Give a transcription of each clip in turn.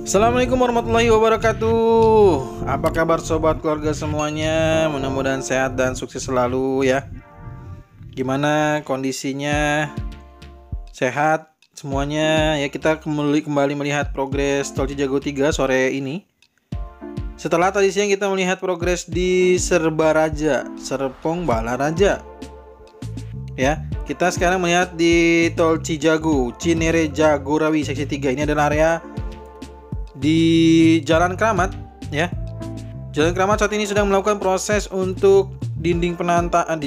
Assalamualaikum warahmatullahi wabarakatuh. Apa kabar sobat keluarga semuanya? Mudah-mudahan sehat dan sukses selalu ya. Gimana kondisinya? Sehat semuanya ya. Kita kembali melihat progres Tol Cijago 3 sore ini. Setelah tadi siang kita melihat progres di Serbaraja, Serpong Balaraja. Ya, kita sekarang melihat di Tol Cijago, Cinere Jagorawi seksi 3. Ini adalah area di Jalan Keramat ya. Jalan Keramat saat ini sedang melakukan proses untuk dinding penantaan.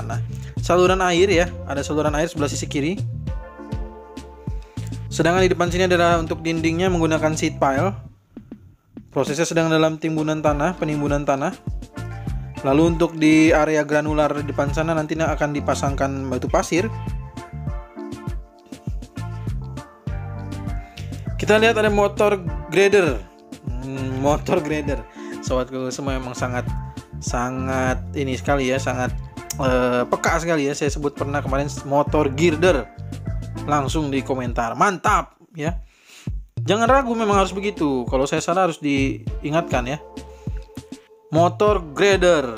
Nah, saluran air ya, ada saluran air sebelah sisi kiri. Sedangkan di depan sini adalah untuk dindingnya menggunakan seat pile. Prosesnya sedang dalam penimbunan tanah. Lalu untuk di area granular di depan sana nantinya akan dipasangkan batu pasir. Kita lihat ada motor grader. Sobatku semua memang sangat ini sekali ya, sangat peka sekali ya. Saya sebut pernah kemarin motor girder. Langsung di komentar, mantap ya. Jangan ragu, memang harus begitu. Kalau saya salah harus diingatkan ya. Motor grader.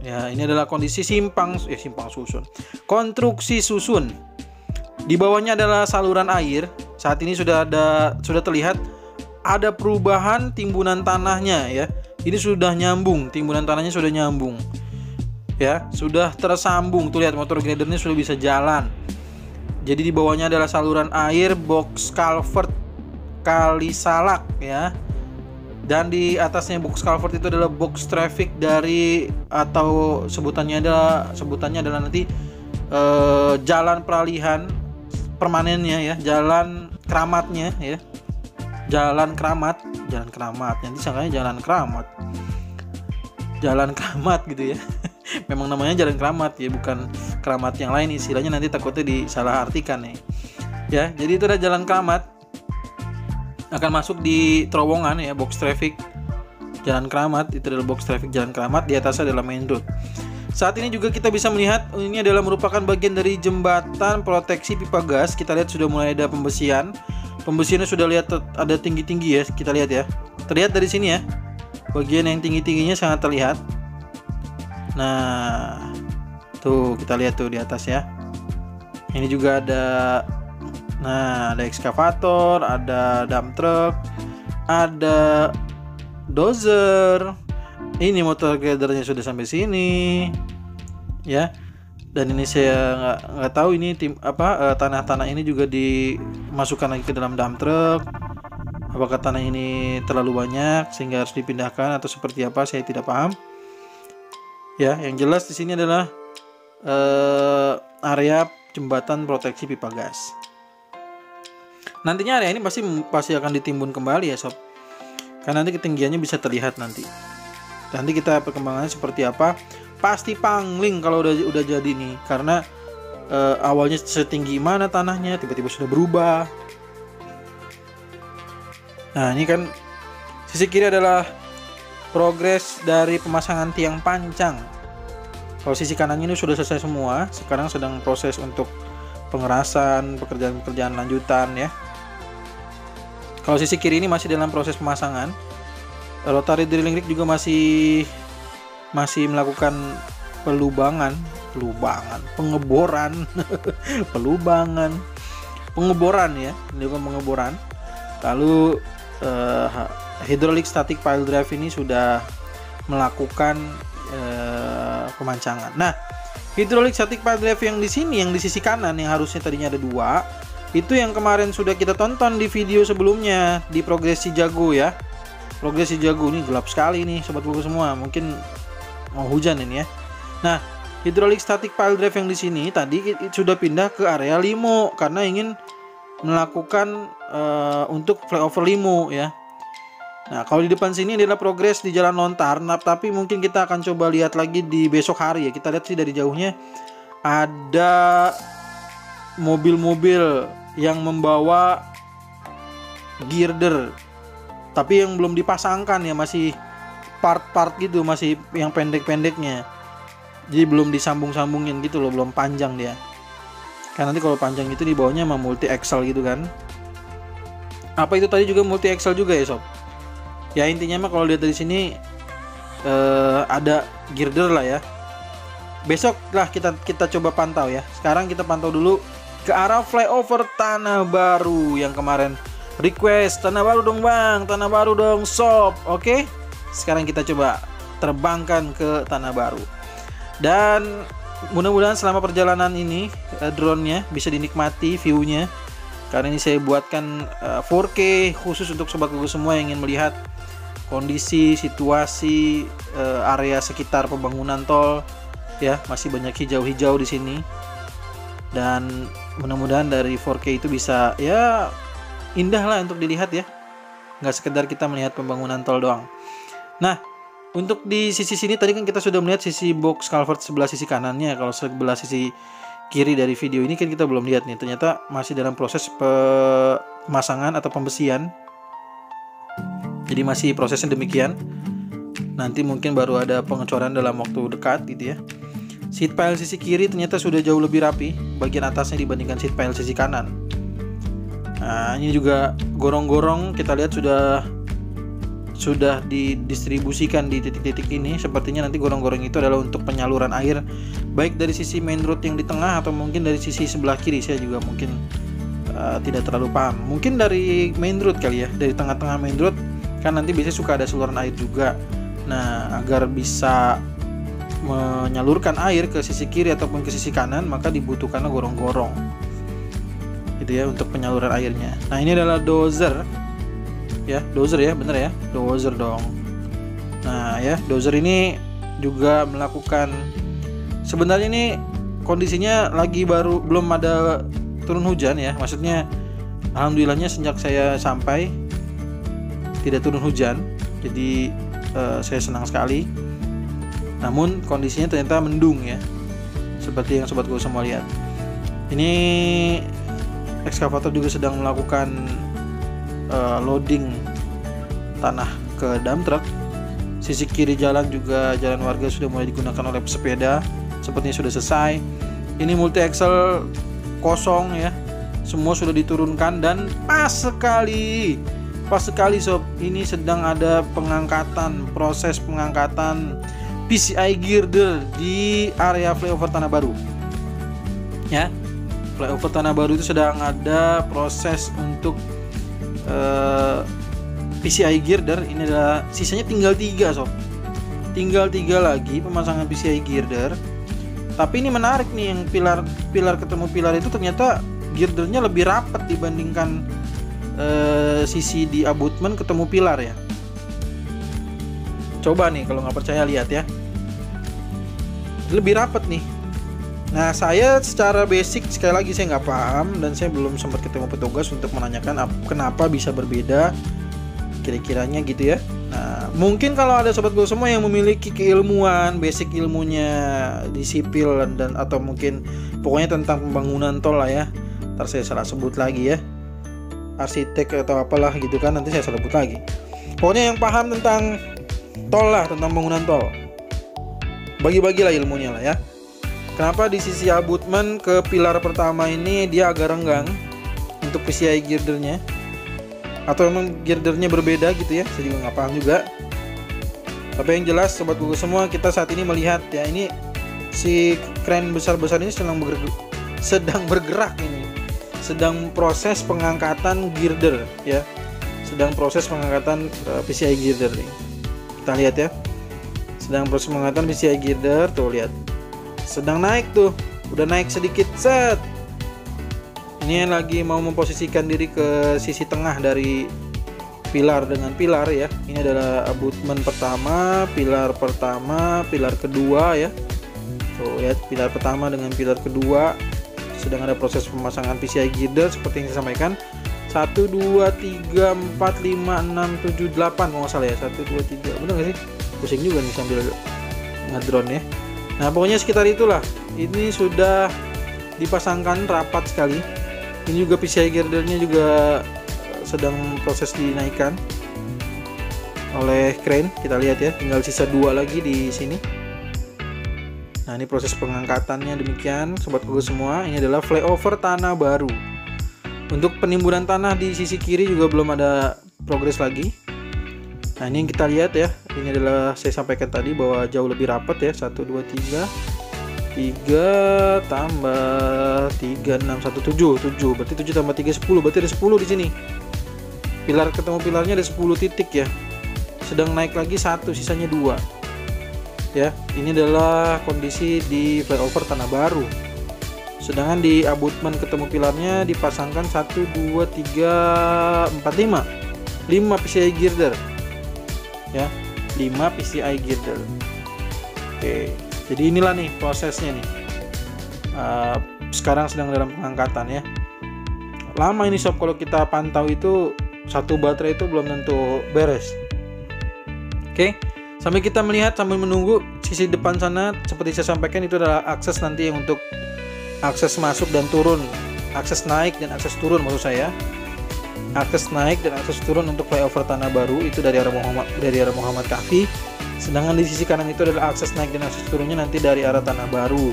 Ya, ini adalah kondisi simpang susun. Konstruksi susun. Di bawahnya adalah saluran air. Saat ini sudah terlihat ada perubahan timbunan tanahnya ya. Ini sudah nyambung, timbunan tanahnya sudah nyambung. Ya, sudah tersambung. Tuh lihat motor gradernya sudah bisa jalan. Jadi di bawahnya adalah saluran air, box culvert kali salak ya. Dan di atasnya box culvert itu adalah box traffic dari, atau sebutannya adalah nanti jalan peralihan permanennya ya, jalan keramatnya ya. Jalan keramat, nanti sangkanya jalan keramat gitu ya. Memang namanya jalan keramat ya, bukan keramat yang lain istilahnya, nanti takutnya disalahartikan nih. Ya, jadi itu adalah jalan keramat. Akan masuk di terowongan ya, box traffic jalan keramat. Itu adalah box traffic jalan keramat, di atasnya adalah main road. Saat ini juga kita bisa melihat ini adalah merupakan bagian dari jembatan proteksi pipa gas. Kita lihat sudah mulai ada pembesian. Pembesiannya sudah lihat ada tinggi-tinggi ya, kita lihat ya. Terlihat dari sini ya. Bagian yang tinggi-tingginya sangat terlihat. Nah, tuh kita lihat tuh di atas ya. Ini juga ada, ada ekskavator, ada dump truck, ada dozer. Ini motor gradernya sudah sampai sini, ya. Dan ini saya nggak tahu ini tanah-tanah ini juga dimasukkan lagi ke dalam dump truck. Apakah tanah ini terlalu banyak sehingga harus dipindahkan atau seperti apa? Saya tidak paham. Ya, yang jelas di sini adalah area jembatan proteksi pipa gas. Nantinya area ini pasti akan ditimbun kembali ya sob. Karena nanti ketinggiannya bisa terlihat nanti. Nanti kita perkembangannya seperti apa? Pasti pangling kalau udah jadi nih, karena awalnya setinggi mana tanahnya tiba-tiba sudah berubah. Nah, ini kan sisi kiri adalah progres dari pemasangan tiang pancang. Kalau sisi kanannya ini sudah selesai semua, sekarang sedang proses untuk pengerasan, pekerjaan lanjutan ya. Kalau sisi kiri ini masih dalam proses pemasangan. Rotary drilling rig juga masih melakukan pengeboran, ya, melakukan pengeboran. Lalu hydraulic static pile drive ini sudah melakukan pemancangan. Nah, hydraulic static pile drive yang di sini, yang di sisi kanan, yang harusnya tadinya ada 2, itu yang kemarin sudah kita tonton di video sebelumnya di progres Cijago ya. Progres Cijago ini gelap sekali nih sobat buku semua, mungkin mau hujan ini ya. Nah, hydraulic static pile drive yang di sini tadi sudah pindah ke area limo karena ingin melakukan untuk flyover limo ya. Nah, kalau di depan sini adalah progres di jalan lontar. Nah, tapi mungkin kita akan coba lihat lagi di besok hari ya. Kita lihat sih dari jauhnya ada mobil-mobil yang membawa girder, tapi yang belum dipasangkan ya, masih part-part gitu, masih yang pendek-pendeknya. Jadi belum disambung-sambungin gitu loh, belum panjang dia. Kan nanti kalau panjang itu di bawahnya sama multi axle gitu kan. Apa itu tadi juga multi axle juga ya sob? Ya intinya mah kalau lihat dari sini ada girder lah ya. Besok lah kita coba pantau ya. Sekarang kita pantau dulu ke arah flyover Tanah Baru yang kemarin request, Tanah Baru dong bang, Tanah Baru dong sob. Oke, sekarang kita coba terbangkan ke Tanah Baru. Dan mudah-mudahan selama perjalanan ini drone-nya bisa dinikmati view-nya. Karena ini saya buatkan 4K khusus untuk sobat Google semua yang ingin melihat kondisi, situasi area sekitar pembangunan tol ya, masih banyak hijau-hijau di sini. Dan mudah-mudahan dari 4K itu bisa ya indah lah untuk dilihat ya, nggak sekedar kita melihat pembangunan tol doang. Nah, untuk di sisi sini tadi kan kita sudah melihat sisi box culvert sebelah sisi kanannya. Kalau sebelah sisi kiri dari video ini kan kita belum lihat nih, ternyata masih dalam proses pemasangan atau pembesian. Jadi masih prosesnya demikian. Nanti mungkin baru ada pengecoran dalam waktu dekat gitu ya. Seat pile sisi kiri ternyata sudah jauh lebih rapi bagian atasnya dibandingkan seat pile sisi kanan. Nah, ini juga gorong-gorong kita lihat sudah didistribusikan di titik-titik ini. Sepertinya nanti gorong-gorong itu adalah untuk penyaluran air baik dari sisi main road yang di tengah atau mungkin dari sisi sebelah kiri. Saya juga mungkin tidak terlalu paham. Mungkin dari main road kali ya, dari tengah-tengah main road kan nanti biasanya suka ada saluran air juga. Nah, agar bisa menyalurkan air ke sisi kiri ataupun ke sisi kanan, maka dibutuhkanlah gorong-gorong gitu ya untuk penyaluran airnya. Nah, ini adalah dozer ya, dozer ya, bener ya, dozer dong. Nah ya, dozer ini juga melakukan, sebenarnya ini kondisinya lagi baru, belum ada turun hujan ya, maksudnya alhamdulillahnya sejak saya sampai tidak turun hujan, jadi saya senang sekali. Namun kondisinya ternyata mendung ya, seperti yang sobat gue semua lihat. Ini ekskavator juga sedang melakukan loading tanah ke dump truck. Sisi kiri jalan juga jalan warga sudah mulai digunakan oleh pesepeda, sepertinya sudah selesai. Ini multi axle kosong ya, semua sudah diturunkan dan pas sekali sob, ini sedang ada proses pengangkatan PCI girder di area flyover Tanah Baru ya. Flyover Tanah Baru itu sedang ada proses untuk PCI girder. Ini adalah sisanya tinggal 3 sob, tinggal 3 lagi pemasangan PCI girder. Tapi ini menarik nih, yang pilar ketemu pilar itu ternyata girdernya lebih rapat dibandingkan sisi di abutment ketemu pilar ya. Coba nih kalau nggak percaya lihat ya, lebih rapat nih. Nah, saya secara basic sekali lagi saya nggak paham dan saya belum sempat ketemu petugas untuk menanyakan kenapa bisa berbeda kira-kiranya gitu ya. Nah, mungkin kalau ada sobat gue semua yang memiliki keilmuan, basic ilmunya di sipil dan atau mungkin pokoknya tentang pembangunan tol lah ya. Ntar saya salah sebut lagi ya, arsitek atau apalah gitu kan, nanti saya salah sebut lagi. Pokoknya yang paham tentang tol lah, tentang pembangunan tol, bagi-bagilah ilmunya lah ya. Kenapa di sisi abutment ke pilar pertama ini dia agak renggang untuk PCI girdernya, atau memang girdernya berbeda gitu ya, saya juga nggak paham juga. Tapi yang jelas sobat Google semua, kita saat ini melihat ya, ini si kren besar-besar ini sedang bergerak ini, sedang proses pengangkatan girder ya, sedang proses pengangkatan PCI girder nih. Kita lihat ya, sedang proses pengangkatan PCI girder, tuh lihat, sedang naik tuh, udah naik sedikit, set. Ini lagi mau memposisikan diri ke sisi tengah dari pilar dengan pilar ya. Ini adalah abutment pertama, pilar kedua ya. Tuh lihat, pilar pertama dengan pilar kedua sedang ada proses pemasangan PCI girder seperti yang saya sampaikan. 1, 2, 3, 4, 5, 6, 7, 8 kalau nggak salah ya. 1, 2, 3, bener nggak sih? Pusing juga nih sambil ngedrone ya. Nah, pokoknya sekitar itulah. Ini sudah dipasangkan rapat sekali. Ini juga PCI girdernya juga sedang proses dinaikkan oleh crane. Kita lihat ya, tinggal sisa 2 lagi di sini. Nah, ini proses pengangkatannya demikian sobat Google semua. Ini adalah flyover Tanah Baru. Untuk penimbunan tanah di sisi kiri juga belum ada progres lagi. Nah, ini yang kita lihat ya. Ini adalah saya sampaikan tadi bahwa jauh lebih rapat ya. 1 2 3 3 tambah 3 6 1 7. Berarti 7 tambah 3 10. Berarti ada 10 di sini. Pilar ketemu pilarnya ada 10 titik ya. Sedang naik lagi 1, sisanya 2. Ya, ini adalah kondisi di flyover Tanah Baru. Sedangkan di abutment ketemu pilarnya dipasangkan 1 2 3 4 5 PCI girder. Ya, 5 PCI girder. Oke, jadi inilah nih prosesnya nih. Sekarang sedang dalam pengangkatan ya. Lama ini sob, kalau kita pantau itu satu baterai itu belum tentu beres. Oke, sambil kita melihat sambil menunggu sisi depan sana, seperti saya sampaikan itu adalah akses nanti yang untuk akses masuk dan turun, akses naik dan akses turun maksud saya. Akses naik dan akses turun untuk flyover Tanah Baru itu dari arah Muhammad Kahfi. Sedangkan di sisi kanan itu adalah akses naik dan akses turunnya nanti dari arah Tanah Baru.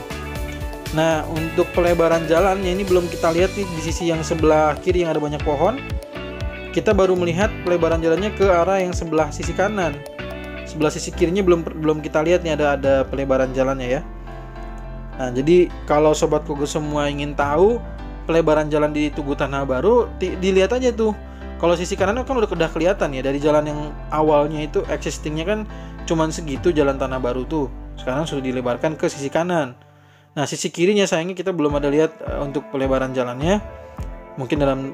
Nah, untuk pelebaran jalannya ini belum kita lihat nih di sisi yang sebelah kiri yang ada banyak pohon. Kita baru melihat pelebaran jalannya ke arah yang sebelah sisi kanan. Sebelah sisi kirinya belum kita lihat nih ada pelebaran jalannya ya. Nah, jadi kalau sobat Kogo semua ingin tahu pelebaran jalan di Tugu Tanah Baru, dilihat aja tuh. Kalau sisi kanan kan udah kelihatan ya, dari jalan yang awalnya itu existingnya kan cuman segitu jalan Tanah Baru tuh. Sekarang sudah dilebarkan ke sisi kanan. Nah, sisi kirinya sayangnya kita belum ada lihat untuk pelebaran jalannya. Mungkin dalam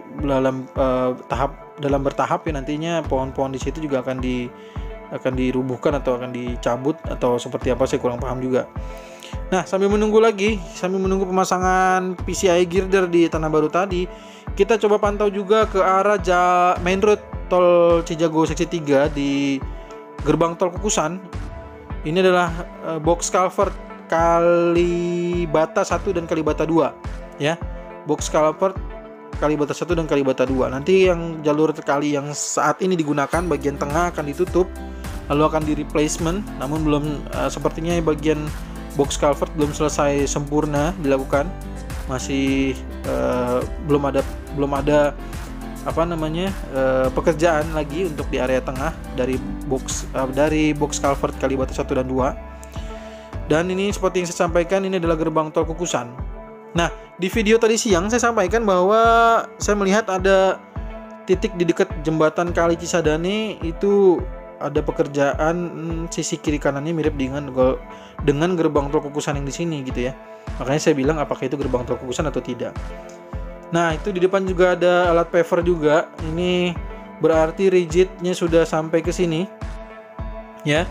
bertahap ya, nantinya pohon-pohon di situ juga akan dirubuhkan atau akan dicabut atau seperti apa, saya kurang paham juga. Nah, sambil menunggu pemasangan PCI girder di Tanah Baru tadi, kita coba pantau juga ke arah main road tol Cijago seksi 3 di gerbang tol Kukusan. Ini adalah box culvert Kalibata 1 dan Kalibata 2 ya. Box culvert Kalibata 1 dan Kalibata 2. Nanti yang jalur kali yang saat ini digunakan bagian tengah akan ditutup, lalu akan di replacement, namun belum sepertinya bagian box culvert belum selesai sempurna dilakukan. Masih belum ada pekerjaan lagi untuk di area tengah dari box culvert Kalibata 1 dan 2. Dan ini seperti yang saya sampaikan, ini adalah gerbang tol Kukusan. Nah, di video tadi siang saya sampaikan bahwa saya melihat ada titik di dekat jembatan Kali Cisadane itu ada pekerjaan sisi kiri kanannya mirip dengan gerbang tol Kukusan yang di sini gitu ya. Makanya saya bilang apakah itu gerbang tol Kukusan atau tidak. Nah, itu di depan juga ada alat paver juga. Ini berarti rigidnya sudah sampai ke sini. Ya.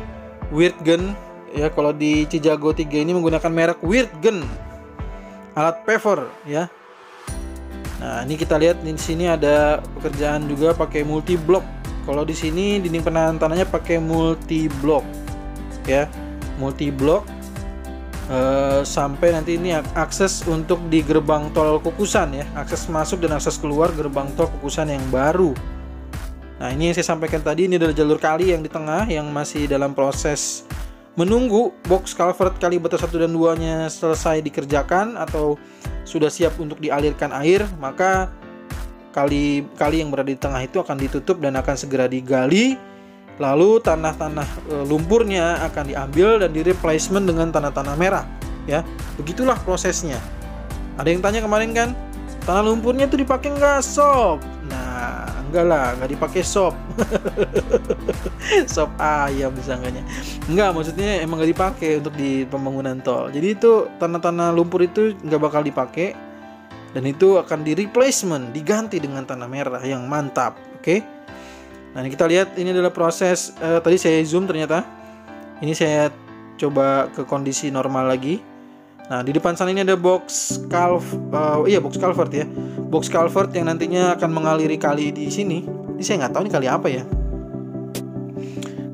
Wirtgen ya, kalau di Cijago 3 ini menggunakan merek Wirtgen. Alat paver ya. Nah, ini kita lihat di sini ada pekerjaan juga pakai multi block. Kalau di sini dinding penahan tanahnya pakai multi block ya, multi block sampai nanti ini akses untuk di gerbang tol Kukusan ya, akses masuk dan akses keluar gerbang tol Kukusan yang baru. Nah, ini yang saya sampaikan tadi, ini adalah jalur kali yang di tengah yang masih dalam proses menunggu box culvert Kalibata 1 dan 2-nya selesai dikerjakan atau sudah siap untuk dialirkan air, maka kali yang berada di tengah itu akan ditutup dan akan segera digali. Lalu tanah-tanah lumpurnya akan diambil dan di replacement dengan tanah-tanah merah ya. Begitulah prosesnya. Ada yang tanya kemarin kan, tanah lumpurnya itu dipakai nggak sob? Nah, enggak lah, nggak dipakai sob. Sop ayam disangkanya. Enggak, maksudnya emang nggak dipakai untuk di pembangunan tol. Jadi itu tanah-tanah lumpur itu nggak bakal dipakai dan itu akan di replacement, diganti dengan tanah merah yang mantap. Oke. Nah, ini kita lihat, ini adalah proses tadi saya zoom ternyata. Ini saya coba ke kondisi normal lagi. Nah, di depan sana ini ada box culvert ya. Box culvert yang nantinya akan mengaliri kali di sini. Ini saya nggak tahu ini kali apa ya.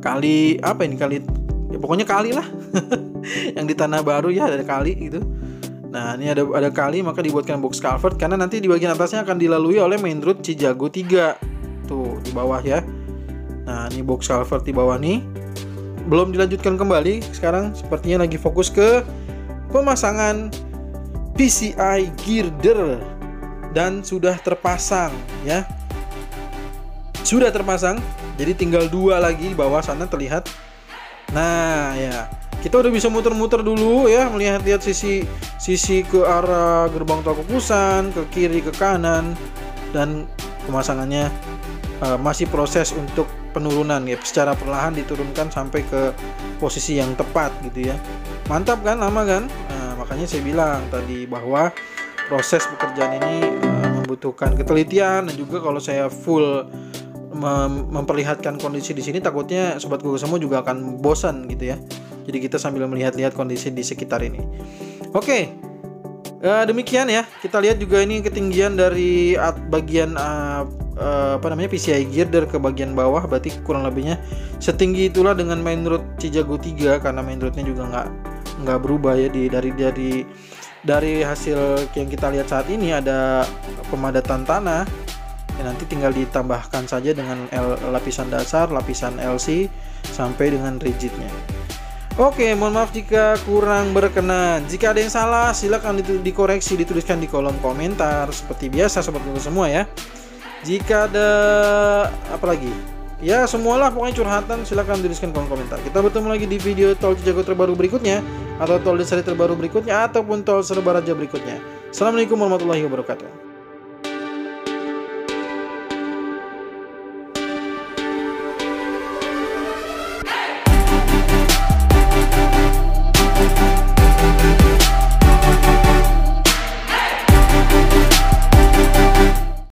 Kali apa ini, kali ya, pokoknya kali lah. Yang di Tanah Baru ya ada kali gitu. Nah, ini ada kali, maka dibuatkan box culvert karena nanti di bagian atasnya akan dilalui oleh main road Cijago 3. Tuh di bawah ya. Nah, ini box culvert di bawah nih. Belum dilanjutkan kembali. Sekarang sepertinya lagi fokus ke pemasangan PCI girder dan sudah terpasang ya. Sudah terpasang. Jadi tinggal 2 lagi di bawah sana terlihat. Nah, ya. Kita udah bisa muter-muter dulu ya, melihat-lihat sisi ke arah gerbang tol Kukusan, ke kiri, ke kanan, dan pemasangannya masih proses untuk penurunan ya, secara perlahan diturunkan sampai ke posisi yang tepat gitu ya. Mantap kan, lama kan? Nah, makanya saya bilang tadi bahwa proses pekerjaan ini membutuhkan ketelitian, dan juga kalau saya full memperlihatkan kondisi di sini, takutnya sobat Google semua juga akan bosan gitu ya. Jadi kita sambil melihat-lihat kondisi di sekitar ini. Oke, demikian ya. Kita lihat juga ini ketinggian dari bagian PCI girder ke bagian bawah, berarti kurang lebihnya setinggi itulah dengan main road Cijago 3, karena main roadnya juga nggak berubah ya. Dari hasil yang kita lihat saat ini ada pemadatan tanah. Ya, nanti tinggal ditambahkan saja dengan lapisan dasar, lapisan LC sampai dengan rigidnya. Oke, mohon maaf jika kurang berkenan. Jika ada yang salah, silakan dikoreksi, dituliskan di kolom komentar seperti biasa sobat Google semua ya. Jika ada apa lagi? Ya, semualah pokoknya curhatan, silakan tuliskan kolom komentar. Kita bertemu lagi di video tol Cijago terbaru berikutnya, atau tol Desari terbaru berikutnya, ataupun tol Serba Raja berikutnya. Assalamualaikum warahmatullahi wabarakatuh.